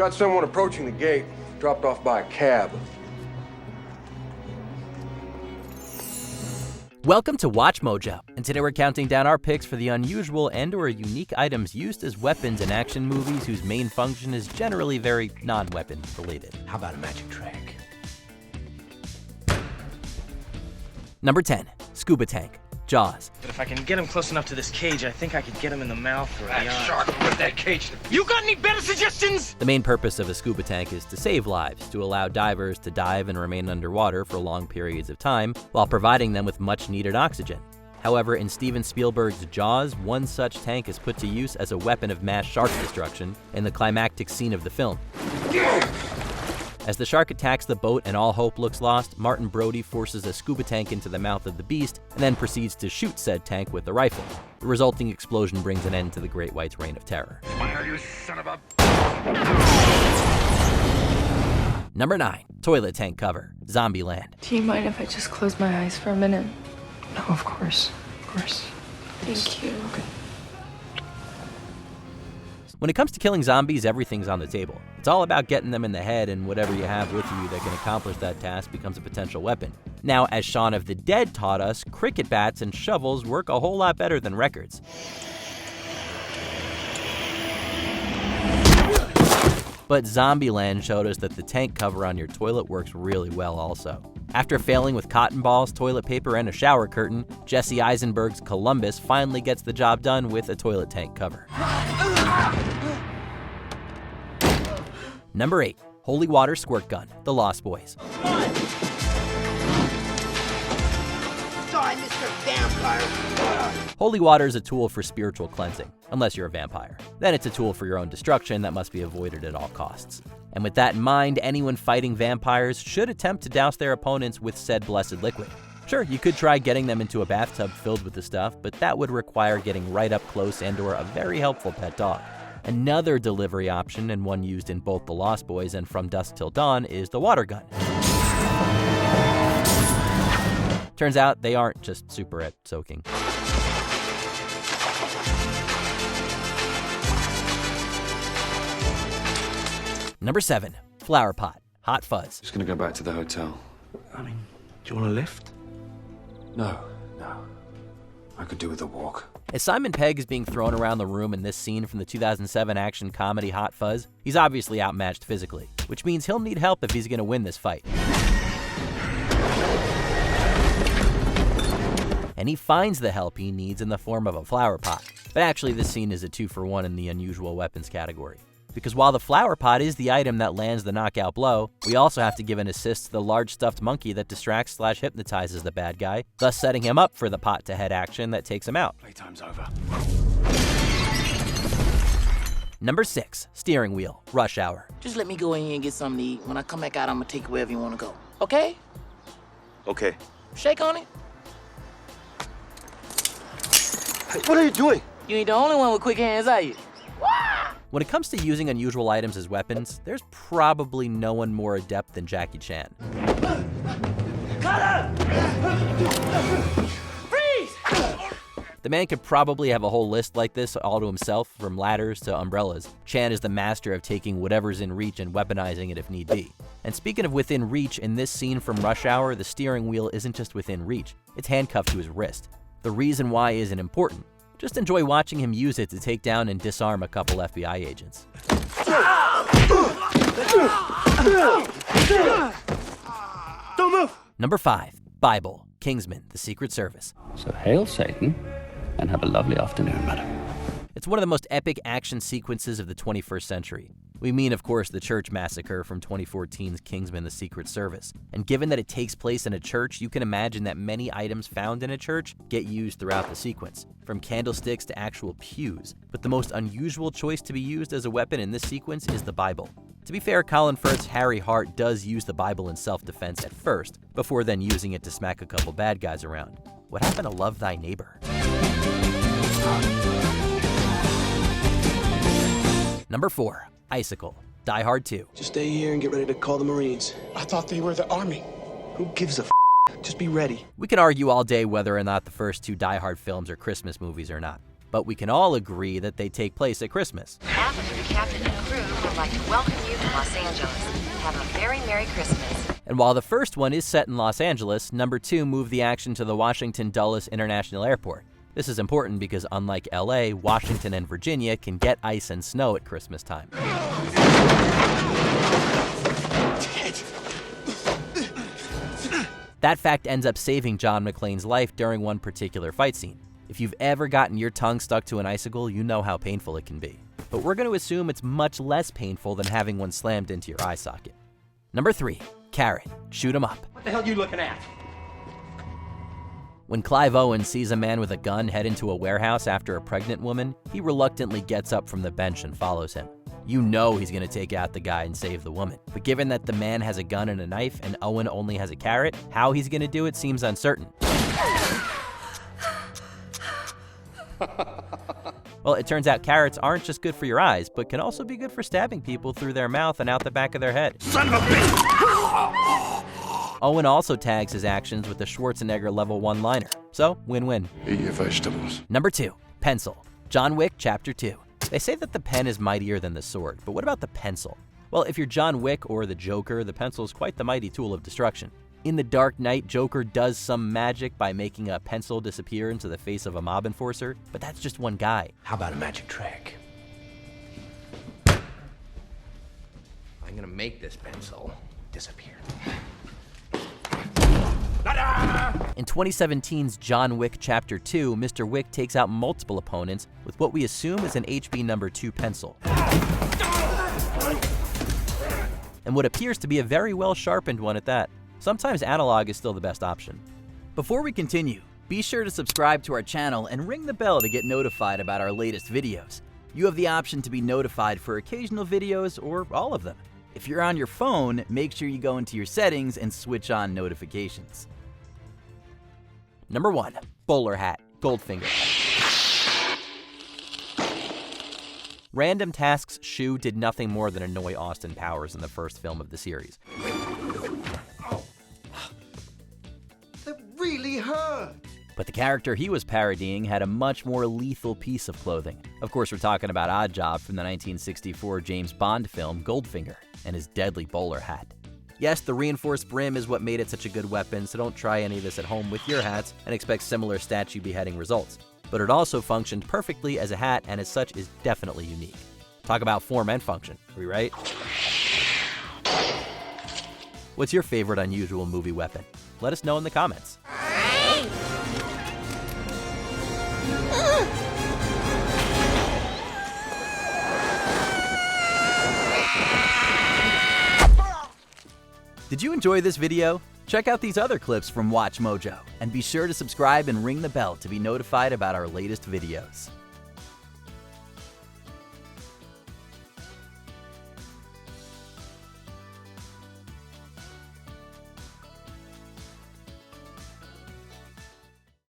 got someone approaching the gate, dropped off by a cab. Welcome to Watch Mojo, and today we're counting down our picks for the unusual and/or unique items used as weapons in action movies whose main function is generally very non-weapon related. How about a magic trick? Number 10, Scuba Tank, Jaws. But if I can get him close enough to this cage, I think I could get him in the mouth or the eye. Shark with that cage. You got any better suggestions? The main purpose of a scuba tank is to save lives, to allow divers to dive and remain underwater for long periods of time while providing them with much-needed oxygen. However, in Steven Spielberg's Jaws, one such tank is put to use as a weapon of mass shark destruction in the climactic scene of the film. As the shark attacks the boat and all hope looks lost, Martin Brody forces a scuba tank into the mouth of the beast and then proceeds to shoot said tank with a rifle. The resulting explosion brings an end to the Great White's reign of terror. Fire, you son of a... Number 9, Toilet Tank Cover, Zombieland. Do you mind if I just close my eyes for a minute? No, of course. Of course. Thank you. Okay. When it comes to killing zombies, everything's on the table. It's all about getting them in the head, and whatever you have with you that can accomplish that task becomes a potential weapon. Now, as Shaun of the Dead taught us, cricket bats and shovels work a whole lot better than records. But Zombieland showed us that the tank cover on your toilet works really well also. After failing with cotton balls, toilet paper, and a shower curtain, Jesse Eisenberg's Columbus finally gets the job done with a toilet tank cover. Number 8, Holy Water Squirt Gun, The Lost Boys. Sorry, Mr. Vampire. Holy water is a tool for spiritual cleansing, unless you're a vampire. Then it's a tool for your own destruction that must be avoided at all costs. And with that in mind, anyone fighting vampires should attempt to douse their opponents with said blessed liquid. Sure, you could try getting them into a bathtub filled with the stuff, but that would require getting right up close and/or a very helpful pet dog. Another delivery option, and one used in both The Lost Boys and From Dusk Till Dawn, is the water gun. Turns out they aren't just super at soaking. Number 7, Flower Pot, Hot Fuzz. Just gonna go back to the hotel. I mean, do you want a lift? No. I could do with a walk. As Simon Pegg is being thrown around the room in this scene from the 2007 action comedy Hot Fuzz, he's obviously outmatched physically, which means he'll need help if he's gonna win this fight. And he finds the help he needs in the form of a flower pot. But actually, this scene is a 2-for-1 in the unusual weapons category. Because while the flower pot is the item that lands the knockout blow, we also have to give an assist to the large stuffed monkey that distracts/hypnotizes the bad guy, thus setting him up for the pot-to-head action that takes him out. Playtime's over. Number 6, Steering Wheel, Rush Hour. Just let me go in here and get something to eat. When I come back out, I'm gonna take you wherever you wanna go. Okay? Okay. Shake on it. Hey, what are you doing? You ain't the only one with quick hands, are you? When it comes to using unusual items as weapons, there's probably no one more adept than Jackie Chan. The man could probably have a whole list like this all to himself, from ladders to umbrellas. Chan is the master of taking whatever's in reach and weaponizing it if need be. And speaking of within reach, in this scene from Rush Hour, the steering wheel isn't just within reach, it's handcuffed to his wrist. The reason why isn't important. Just enjoy watching him use it to take down and disarm a couple FBI agents. Don't move! Number 5, Bible, Kingsman, The Secret Service. So hail Satan, and have a lovely afternoon, madam. It's one of the most epic action sequences of the 21st century. We mean, of course, the church massacre from 2014's Kingsman: The Secret Service. And given that it takes place in a church, you can imagine that many items found in a church get used throughout the sequence, from candlesticks to actual pews. But the most unusual choice to be used as a weapon in this sequence is the Bible. To be fair, Colin Firth's Harry Hart does use the Bible in self-defense at first, before then using it to smack a couple bad guys around. What happened to Love Thy Neighbor? Number 4, Icicle, Die Hard 2. Just stay here and get ready to call the Marines. I thought they were the Army. Who gives a f***? Just be ready. We can argue all day whether or not the first 2 Die Hard films are Christmas movies or not, but we can all agree that they take place at Christmas. Passengers, captain, and crew would like to welcome you to Los Angeles. Have a very Merry Christmas. And while the first one is set in Los Angeles, number 2 moved the action to the Washington Dulles International Airport. This is important because unlike LA, Washington and Virginia can get ice and snow at Christmas time. That fact ends up saving John McClane's life during one particular fight scene. If you've ever gotten your tongue stuck to an icicle, you know how painful it can be. But we're going to assume it's much less painful than having one slammed into your eye socket. Number 3, Carrot, Shoot 'em Up. What the hell are you looking at? When Clive Owen sees a man with a gun head into a warehouse after a pregnant woman, he reluctantly gets up from the bench and follows him. You know he's going to take out the guy and save the woman. But given that the man has a gun and a knife and Owen only has a carrot, how he's going to do it seems uncertain. Well, it turns out carrots aren't just good for your eyes, but can also be good for stabbing people through their mouth and out the back of their head. Son of a bitch! Owen also tags his actions with the Schwarzenegger level one-liner. So, win-win. Eat your vegetables. Number 2, Pencil, John Wick Chapter 2. They say that the pen is mightier than the sword, but what about the pencil? Well, if you're John Wick or the Joker, the pencil is quite the mighty tool of destruction. In The Dark Knight, Joker does some magic by making a pencil disappear into the face of a mob enforcer, but that's just one guy. How about a magic trick? I'm gonna make this pencil Disappear. In 2017's John Wick Chapter 2, Mr. Wick takes out multiple opponents with what we assume is an HB number 2 pencil. And what appears to be a very well sharpened one at that. Sometimes analog is still the best option. Before we continue, be sure to subscribe to our channel and ring the bell to get notified about our latest videos. You have the option to be notified for occasional videos or all of them. If you're on your phone, make sure you go into your settings and switch on notifications. Number 1, Bowler Hat, Goldfinger. Random Tasks Shoe did nothing more than annoy Austin Powers in the first film of the series. That really hurt. But the character he was parodying had a much more lethal piece of clothing. Of course, we're talking about Oddjob from the 1964 James Bond film Goldfinger and his deadly bowler hat. Yes, the reinforced brim is what made it such a good weapon, so don't try any of this at home with your hats and expect similar statue beheading results. But it also functioned perfectly as a hat and as such is definitely unique. Talk about form and function, are we right? What's your favorite unusual movie weapon? Let us know in the comments. Did you enjoy this video? Check out these other clips from WatchMojo, and be sure to subscribe and ring the bell to be notified about our latest videos.